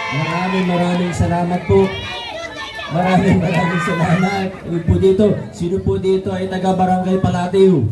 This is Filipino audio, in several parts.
Maraming salamat po. Maraming salamat. Po dito, sino po dito ay taga-barangay Palateo?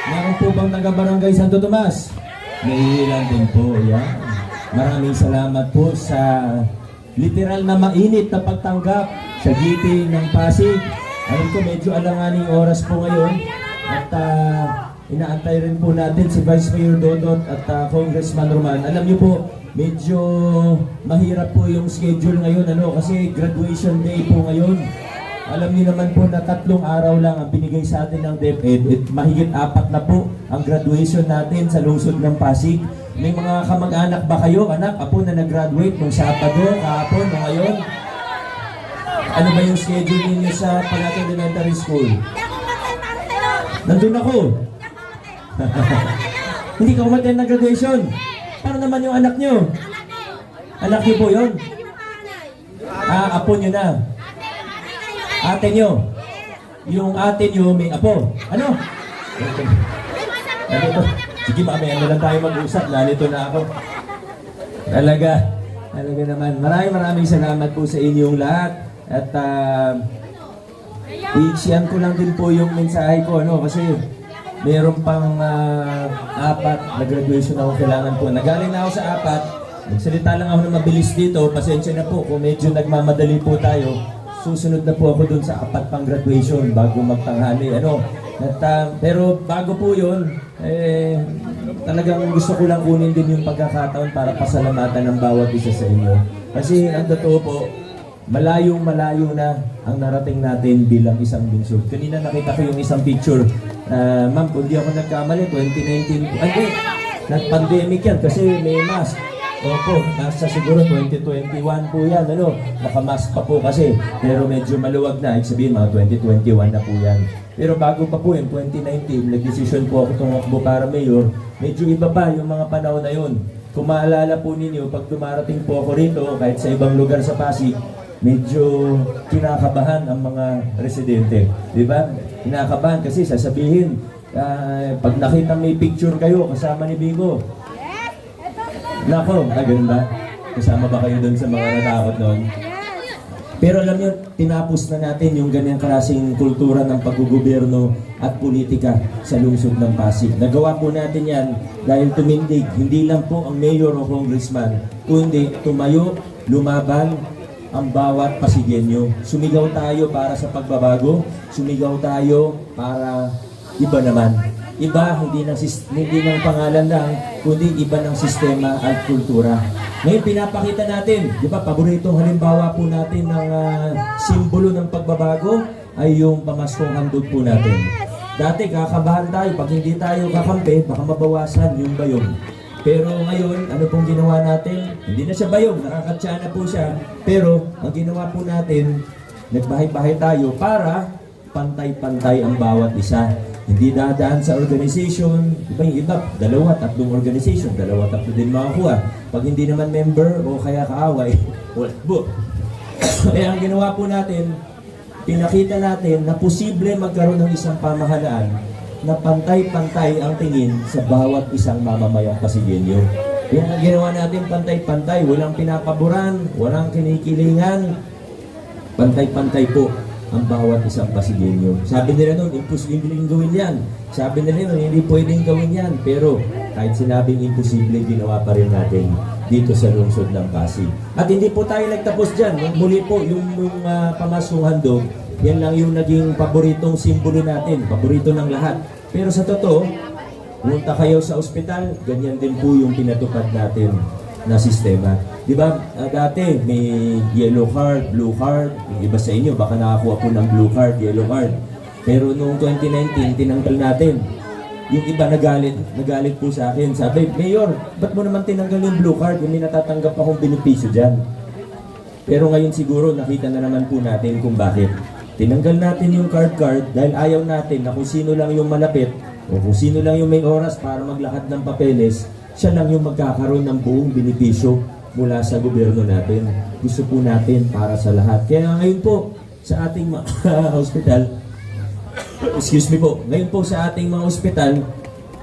Meron po bang taga-barangay Santo Tomas? May ilan din po, yan. Maraming salamat po sa literal na mainit na pagtanggap sa GT ng Pasig. Alam ko medyo alanganing oras po ngayon at inaantay rin po natin si Vice Mayor Dodot at Congressman Roman. Alam niyo po, medyo mahirap po yung schedule ngayon kasi graduation day po ngayon. Alam niyo naman po na 3 araw lang ang binigay sa atin ng DepEd at mahigit 4 na po ang graduation natin sa lungsod ng Pasig. May mga kamag-anak ba kayo, anak, apo na nag-graduate nung Sabado, kahapon, o ngayon? Ano ba yung schedule ninyo sa Palateo Elementary School? Nandun ako. Hindi ka umattend ng graduation. Paano naman yung anak nyo? Anak nyo po yun? Apo nyo na. Ate nyo. Yung ate nyo may apo. Ano? Ano to? Sige, mamaya na lang tayo mag-usap. Nalito na ako. Talaga naman. Maraming salamat po sa inyong lahat. At i-share ko lang din po yung mensahe ko, kasi meron pang 4 na graduation ako kailangan po. Nagaling na ako sa 4. Magsalita lang ako na mabilis dito. Pasensya na po kung medyo nagmamadali po tayo. Susunod na po ako dun sa 4 pang graduation bago magtanghali. Pero bago po yun, talagang gusto ko lang kunin din yung pagkakataon para pasalamatan ng bawat isa sa inyo. Kasi ang totoo po, malayong na ang narating natin bilang isang lungsod. Kanina nakita ko yung isang picture. Ma'am, kung di ako nagkamali, 2019, nag-pandemic yan kasi may mask. Opo, nasa siguro 2021 po yan, nakamask pa po kasi, pero medyo maluwag na, sabihin mga 2021 na po yan. Pero bago pa po yun, 2019, nag-desisyon po ako tumakbo para mayor, medyo iba pa yung mga panahon na yun. Kung maalala po ninyo, pag dumarating po ako rito, kahit sa ibang lugar sa Pasig, medyo kinakabahan ang mga residente. Di ba? Kinakabahan kasi sasabihin, pag nakita may picture kayo kasama ni Bigo, nako, ganun ba? Kasama ba kayo doon sa mga natakot noon? Pero alam niyo, tinapos na natin yung ganyang klaseng kultura ng paggugobyerno at politika sa lungsod ng Pasig. Nagawa po natin yan dahil tumindig, hindi lang po ang mayor o congressman, kundi tumayo, lumaban ang bawat Pasigenyo. Sumigaw tayo para sa pagbabago, sumigaw tayo para iba naman. Iba, hindi ng pangalan lang, kundi iba ng sistema at kultura. Ngayon, pinapakita natin, di ba, paboritong halimbawa po natin ng simbolo ng pagbabago ay yung pamaskong handog po natin. Dati, kakabahan tayo, pag hindi tayo kakampi, baka mabawasan yung bayong. Pero ngayon, ano pong ginawa natin? Hindi na siya bayong, nakakatsya na po siya. Pero, ang ginawa po natin, nagbahay-bahay tayo para pantay-pantay ang bawat isa. Hindi dadaan sa organization, yung iba, 2, 3 organization, 2, 3 din makakuha. Pag hindi naman member o kaya kaaway, wala po. Kaya ang ginawa po natin, pinakita natin na posible magkaroon ng isang pamahalaan na pantay-pantay ang tingin sa bawat isang mamamayang Pasigenyo. Yung ginawa natin pantay-pantay, walang pinapaboran, walang kinikilingan, pantay-pantay po ang bawat isang Pasigenyo. Sabi nila noon, imposible gawin yan. Sabi nila noon, hindi pwedeng gawin yan. Pero kahit sinabing imposible, ginawa pa rin natin dito sa lungsod ng Pasig. At hindi po tayo nagtapos dyan. Muli po, yung pamaskong handog, yan lang yung naging paboritong simbolo natin, paborito ng lahat. Pero sa totoo, punta kayo sa ospital, ganyan din po yung pinatupad natin na sistema. Di ba, dati may yellow card, blue card, yung iba sa inyo baka nakakuha po ng blue card, yellow card. Pero noong 2019, tinanggal natin. Yung iba nagalit po sa akin. Sabi, Mayor, ba't mo naman tinanggal yung blue card? Hindi natatanggap akong benepisyo dyan. Pero ngayon siguro nakita na naman po natin kung bakit. Tinanggal natin yung card dahil ayaw natin na kung sino lang yung malapit o kung sino lang yung may oras para maglakad ng papeles, siya lang yung magkakaroon ng buong benepisyo mula sa gobyerno natin. Gusto po natin para sa lahat. Kaya ngayon po sa ating hospital, excuse me po, ngayon po sa ating mga ospital,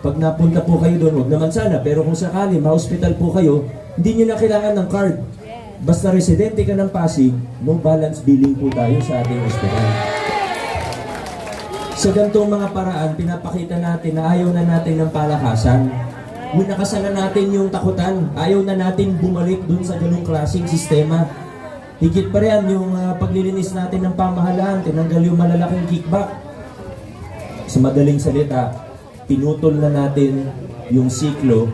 pag napunta po kayo doon, huwag naman sana, pero kung sakali ma-hospital po kayo, Hindi nyo na kailangan ng card. Basta residente ka ng Pasig, no balance billing po tayo sa ating ospital. Sa ganitong mga paraan, pinapakita natin na ayaw na natin ng palakasan. Winakasan na natin yung takutan. Ayaw na natin bumalik dun sa ganung klaseng sistema. Higit pa rin yung paglilinis natin ng pamahalaan, tinanggal yung malalaking kickback. Sa madaling salita, pinutol na natin yung siklo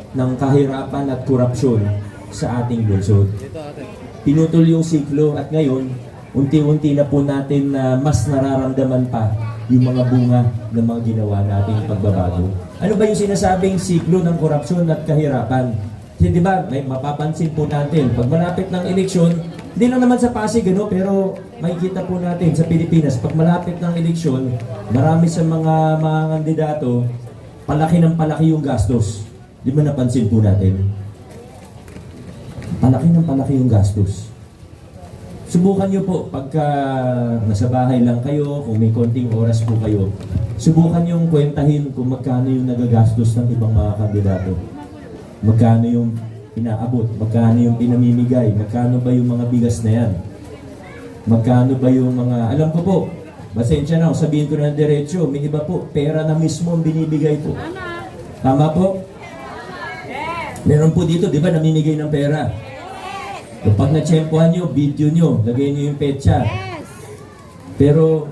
ng kahirapan at korupsyon sa ating lungsod. Pinutol yung siklo at ngayon, unti-unti na po natin na mas nararamdaman pa yung mga bunga ng mga ginawa nating pagbabago. Ano ba yung sinasabing siklo ng korupsyon at kahirapan? Kasi di ba, may mapapansin po natin, pag malapit ng eleksyon, hindi lang naman sa Pasig, pero makikita po natin sa Pilipinas, pag malapit ng eleksyon, marami sa mga kandidato, palaki ng palaki yung gastos. Di ba napansin po natin? Palaki ng palaki yung gastos. Subukan nyo po, pagka nasa bahay lang kayo, kung may konting oras po kayo, subukan nyo kwentahin kung magkano yung nagagastos ng ibang mga kandidato. Magkano yung inaabot, magkano yung pinamimigay, magkano ba yung mga bigas na yan, magkano ba yung mga, alam ko po, pasensya na, sabihin ko na diretso, may iba po, pera na mismo ang binibigay po. Tama po? Meron po dito, di ba, namimigay ng pera. Kapag na-tsempohan nyo, video nyo, lagay nyo yung petsa. Pero,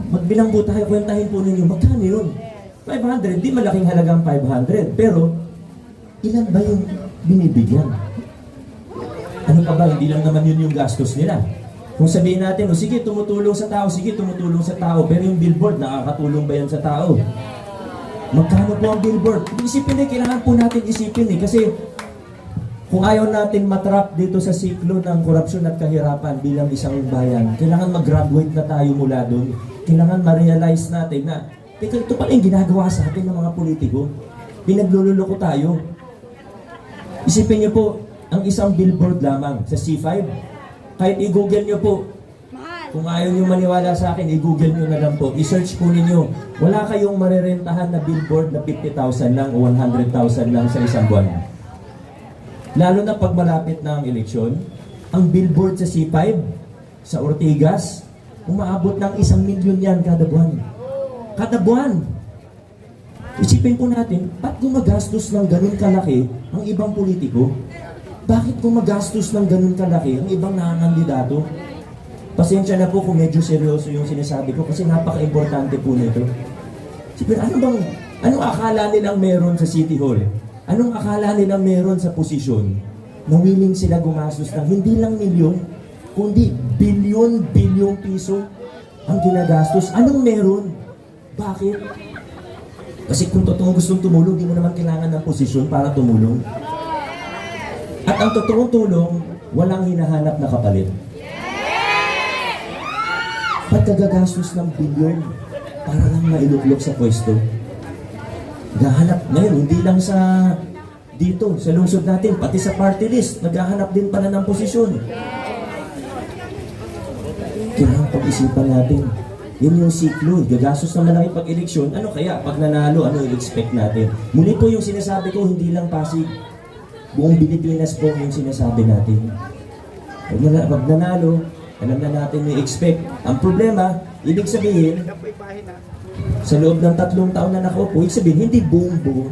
magbilang po tayo, kwentahin po ninyo, magkano yun? 500, di malaking halagang 500, pero, ilan ba yung binibigyan? Ano pa ba? Hindi lang naman yun yung gastos nila. Kung sabihin natin, sige, tumutulong sa tao, sige, tumutulong sa tao, pero yung billboard, nakakatulong ba yan sa tao? Magkano po ang billboard? Isipin kailangan po natin isipin kasi kung ayaw natin matrap dito sa siklo ng korupsyon at kahirapan bilang isang bayan, kailangan mag-graduate na tayo mula doon. Kailangan ma-realize natin na, ito pala yung ginagawa sa atin ng mga politiko. Pinaglululoko tayo. Isipin niyo po, ang isang billboard lamang sa C5, kahit i-google niyo po, kung ayaw niyo maniwala sa akin, i-google niyo na lang po, i-search po ninyo, wala kayong marerentahan na billboard na 50,000 lang o 100,000 lang sa isang buwan. Lalo na pag malapit na ang eleksyon, ang billboard sa C5, sa Ortigas, umaabot ng 1 milyon yan kada buwan. Kada buwan! Isipin po natin, ba't gumagastos ng ganun kalaki ang ibang politiko? Bakit gumagastos ng ganun kalaki ang ibang nangandidato? Pasensya na po kung medyo seryoso yung sinasabi ko kasi napaka-importante po nito. Isipin, anong akala nilang meron sa City Hall? Anong akala nilang meron sa posisyon na willing sila gumastos ng hindi lang milyon, kundi bilyon-bilyong piso ang ginagastos? Anong meron? Bakit? Kasi kung totoong gustong tumulong, di mo naman kailangan ng posisyon para tumulong. At ang totoong tulong, walang hinahanap na kapalit. Ba't kagagastos ng bilyon para lang mailuklok sa pwesto? Naghahanap ngayon, hindi lang sa dito, sa lungsod natin, pati sa party list, naghahanap din pala ng posisyon. Kailangan pag-isipan natin, yun yung siklo, gagastos na malaki pag-eleksyon, ano kaya, pag nanalo, ano i-expect natin? Muli po yung sinasabi ko, hindi lang Pasig, buong Pilipinas po yung sinasabi natin. Pag nanalo, alam na natin yung expect. Ang problema, ibig sabihin, sa loob ng 3 taon na nakaupo, ibig sabihin, hindi buong-buo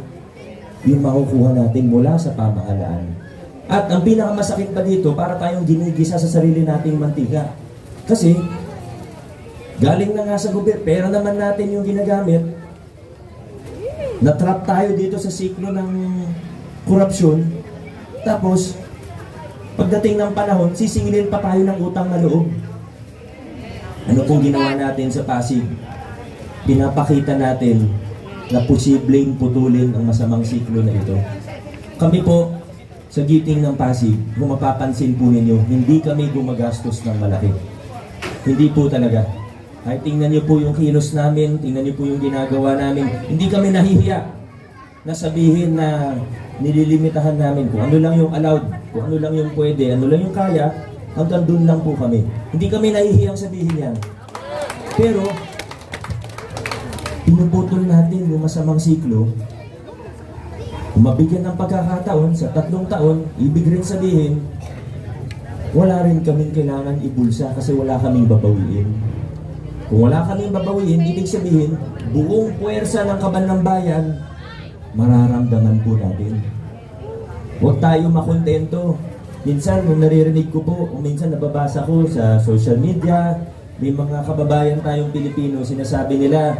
yung makukuha natin mula sa pamahalaan. At ang pinakamasakit pa dito, para tayong ginigisa sa sarili nating mantika. Kasi, galing na nga sa gobyerno, pera naman natin yung ginagamit, natrap tayo dito sa siklo ng korupsyon, tapos, pagdating ng panahon, sisingilin pa tayo ng utang na loob. Ano pong ginawa natin sa Pasig? Pinapakita natin na posibleng putulin ang masamang siklo na ito. Kami po, sa giting ng Pasig, kung mapapansin po ninyo, hindi kami gumagastos ng malaki. Hindi po talaga. Kahit tingnan niyo po yung kilos namin, tingnan niyo po yung ginagawa namin, hindi kami nahihiya na sabihin na nililimitahan namin kung ano lang yung allowed, kung ano lang yung pwede, ano lang yung kaya, hanggang doon lang po kami. Hindi kami nahihiyang sabihin yan. Pero, pinuputol natin yung masamang siklo Kung mabigyan ng pagkakataon sa 3 taon, ibig rin sabihin, wala rin kaming kailangan ibulsa kasi wala kaming babawiin. Kung wala kaming babawiin, ibig sabihin, buong puwersa ng kaban ng bayan, mararamdaman po natin. Huwag tayo makontento. Minsan, nung naririnig ko po, o minsan nababasa ko sa social media, may mga kababayan tayong Pilipino, sinasabi nila,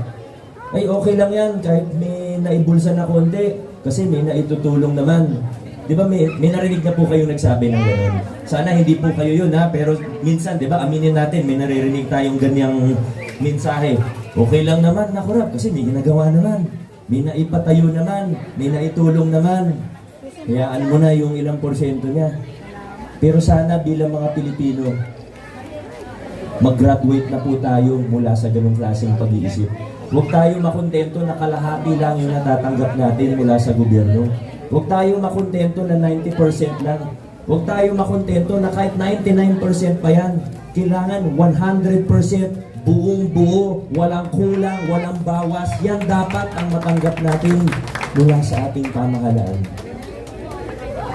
ay okay lang yan kahit may naibulsa na konti kasi may naitutulong naman. Di ba may narinig na po kayo nagsabi ng gano'n? Sana hindi po kayo yun ha, pero minsan, di ba, aminin natin, may naririnig tayong ganyang mensahe. Okay lang naman, nakurap, kasi may ginagawa naman. May naipatayo naman, may naitulong naman. Hayaan mo na yung ilang porsyento niya. Pero sana bilang mga Pilipino, mag-graduate na po tayo mula sa ganung klaseng pag-iisip. Huwag tayo makontento na kalahati lang yung natatanggap natin mula sa gobyerno. Huwag tayo makontento na 90% lang. Huwag tayo makontento na kahit 99% pa yan. Kailangan 100%, buong buo, walang kulang, walang bawas. Yan dapat ang matanggap natin mula sa ating pamahalaan.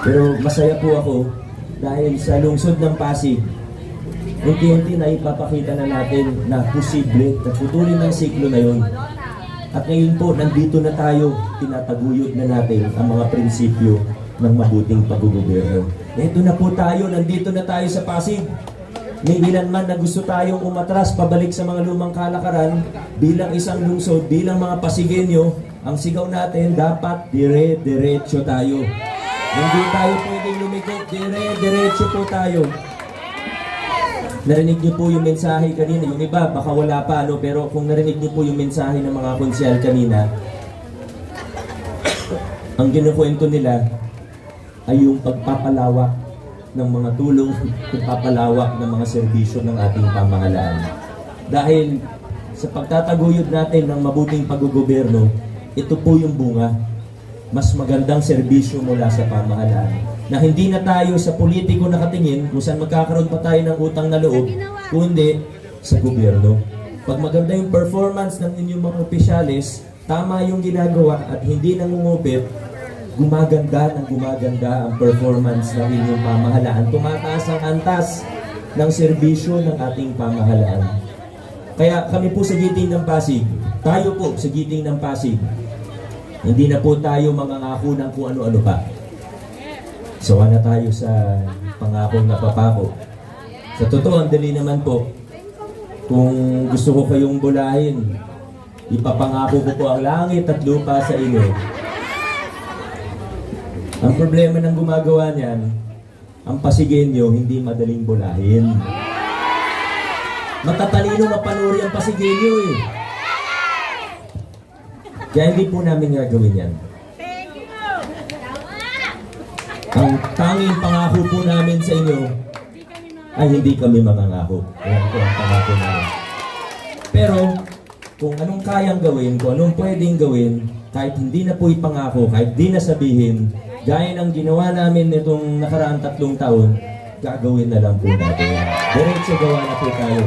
Pero masaya po ako dahil sa lungsod ng Pasig, unti-unti na ipapakita na natin na posible na putulin ng siklo na yun. At ngayon po, nandito na tayo, tinataguyod na natin ang mga prinsipyo ng mabuting paggugobyerno. Ito na po tayo, nandito na tayo sa Pasig. May ilan man na gusto tayong umatras pabalik sa mga lumang kalakaran, bilang isang lungsod, bilang mga Pasigenyo, ang sigaw natin, dapat dire-diretso tayo. Hindi tayo pwedeng lumikot, dire-diretso po tayo. Narinig niyo po yung mensahe kanina, yung iba baka wala pa, no? Pero kung narinig niyo po yung mensahe ng mga konsyal kanina, ang kinukwento nila ay yung pagpapalawak ng mga tulong, pagpapalawak ng mga serbisyo ng ating pamahalaan. Dahil sa pagtataguyod natin ng mabuting paggugobyerno, ito po yung bunga. Mas magandang serbisyo mula sa pamahalaan. Na hindi na tayo sa politiko nakatingin kung saan magkakaroon pa tayo ng utang na loob, kundi sa gobyerno. Pag maganda yung performance ng inyong mga opisyalis, tama yung ginagawa at hindi nangungupit, gumaganda ang performance ng inyong pamahalaan. Tumataas ang antas ng serbisyo ng ating pamahalaan. Kaya kami po sa Giting ng Pasig, tayo po sa Giting ng Pasig, hindi na po tayo mangangako ng kung ano-ano pa. Sawa na tayo sa pangakong napapako. Sa totoo, ang dali naman po. Kung gusto ko kayong bulahin, ipapangako ko po ang langit at lupa sa inyo. Ang problema ng gumagawa niyan, ang Pasigenyo hindi madaling bulahin. Matatalino mapanuri ang Pasigenyo eh. Kaya hindi po namin gagawin yan. Ang tanging pangako po namin sa inyo ay hindi kami mangangako. Ayan po ang pangako namin. Pero kung anong kayang gawin, kung anong pwedeng gawin, kahit hindi na po ipangako, kahit di na sabihin, gaya ng ginawa namin nitong nakaraang 3 taon, gagawin na lang po natin. Diretso gawa na po tayo.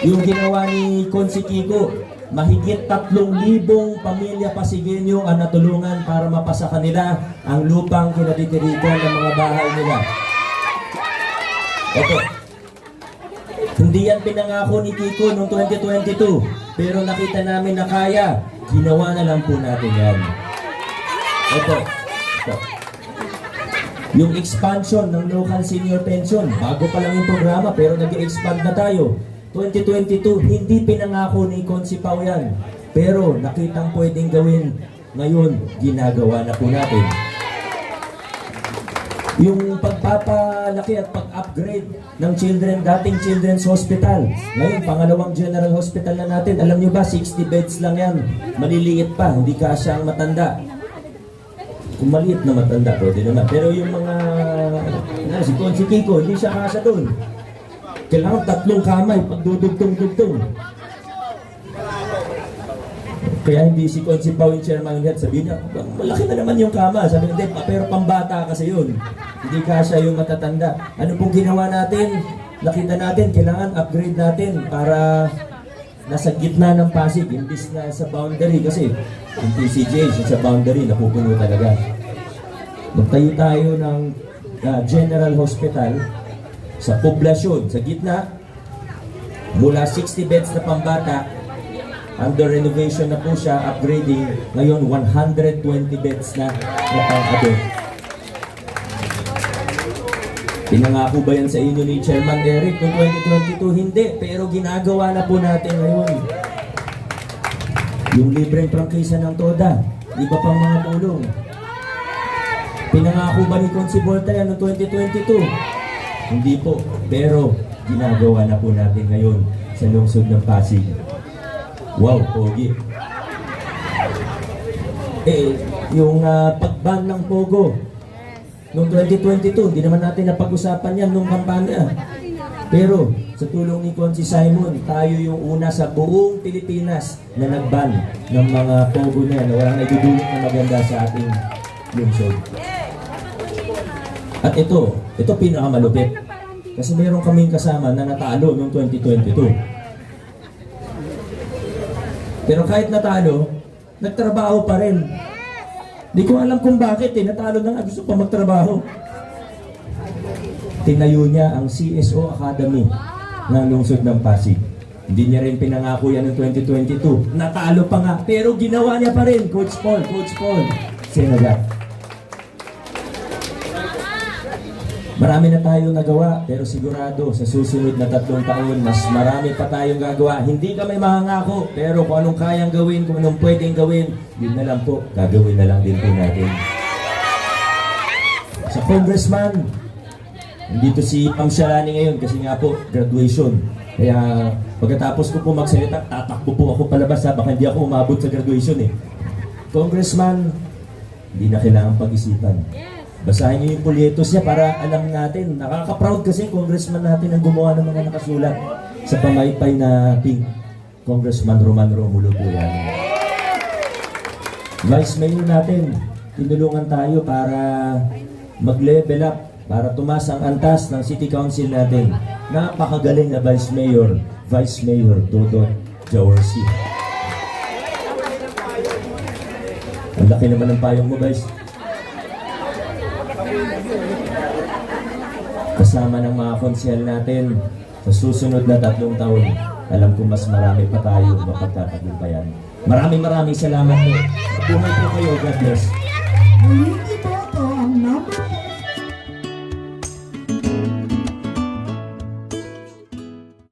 Yung ginawa ni Konsi Kiko, mahigit 3,000 pamilya Pasigenyo ang natulungan para mapasa kanila ang lupang kinatitirikan ng mga bahay nila. Ito. Hindi yan pinangako ni Kiko noong 2022, pero nakita namin na kaya. Ginawa na lang po natin yan. Ito. Yung expansion ng local senior pension, bago pa lang yung programa pero nag-expand na tayo. 2022, hindi pinangako ni Konsi Pao yan. Pero nakitang pwedeng gawin. Ngayon, ginagawa na po natin. Yung pagpapalaki at pag-upgrade ng dating Children's Hospital. Ngayon, pangalawang General Hospital na natin. Alam nyo ba, 60 beds lang yan. Maliliit pa, hindi kasya ang matanda. Kung maliit na matanda, pwede naman. Pero yung mga, si Konsi Kiko, hindi siya kasya doon. Kailangan 3 kamay pag dudugtong-dugtong. Kaya hindi si Konsi Pao yung chairman niya, sabi niya, malaki na naman yung kama. Sabi niya, pero pambata kasi yun. Hindi kasya yung matatanda. Ano pong ginawa natin? Nakita natin, kailangan upgrade natin para nasa gitna ng Pasig, imbis na sa boundary kasi yung PCGH sa boundary, napupuno talaga. Magtayo tayo ng General Hospital sa poblasyon, sa gitna, mula 60 beds na pambata, under renovation na po siya, upgrading, ngayon 120 beds na pang-adult. Pinangako ba yan sa inyo ni Chairman Eric noong 2022? Hindi, pero ginagawa na po natin ngayon. Yung libreng prangkisa ng TODA, iba pang mga tulong. Pinangako ba ni Consi Volta yan noong 2022? Hindi po, pero ginagawa na po natin ngayon sa lungsod ng Pasig. Wow, pogi. Yung pag-ban ng Pogo, noong 2022, hindi naman natin napag-usapan yan noong kampanya. Pero sa tulong ni Consi Simon, tayo yung una sa buong Pilipinas na nag-ban ng mga Pogo na yan na walang naidudulot na maganda sa ating lungsod. At ito pinakamalupit. Kasi meron kaming kasama na natalo noong 2022. Pero kahit natalo, nagtrabaho pa rin. Di ko alam kung bakit natalo na nga, gusto pa magtrabaho. Tinayo niya ang CSO Academy ng lungsod ng Pasig. Hindi niya rin pinangako yan noong 2022. Natalo pa nga, pero ginawa niya pa rin. Coach Paul, Senagat. Marami na tayong nagawa, pero sigurado sa susunod na 3 taon, mas marami pa tayong gagawa. Hindi kami mahangako, pero kung anong kayang gawin, kung anong pwedeng gawin, yun na lang po, gagawin na lang din po natin. Sa congressman, nandito si Pam Shalani ngayon kasi nga po, graduation. Kaya pagkatapos ko po magsalita, tatakbo po ako palabas baka hindi ako umabot sa graduation Congressman, hindi na kailangan pag-isipan. Basahin niyo yung polyetos niya para alam natin. Nakaka-proud kasi congressman natin ang gumawa ng mga nakasulat sa pamaypay na pink. Congressman Roman Romulo po yan. Vice Mayor natin, tinulungan tayo para mag-level up, para tumas ang antas ng City Council natin. Napakagaling na Vice Mayor Dodot Jaworski. Ang laki naman ng payong mo, Vice. Kasama ng mga konsehal natin sa susunod na 3 taon, alam ko mas marami pa tayo mapagtatagumpayan. Maraming salamat po. Buhay po kayo. God bless.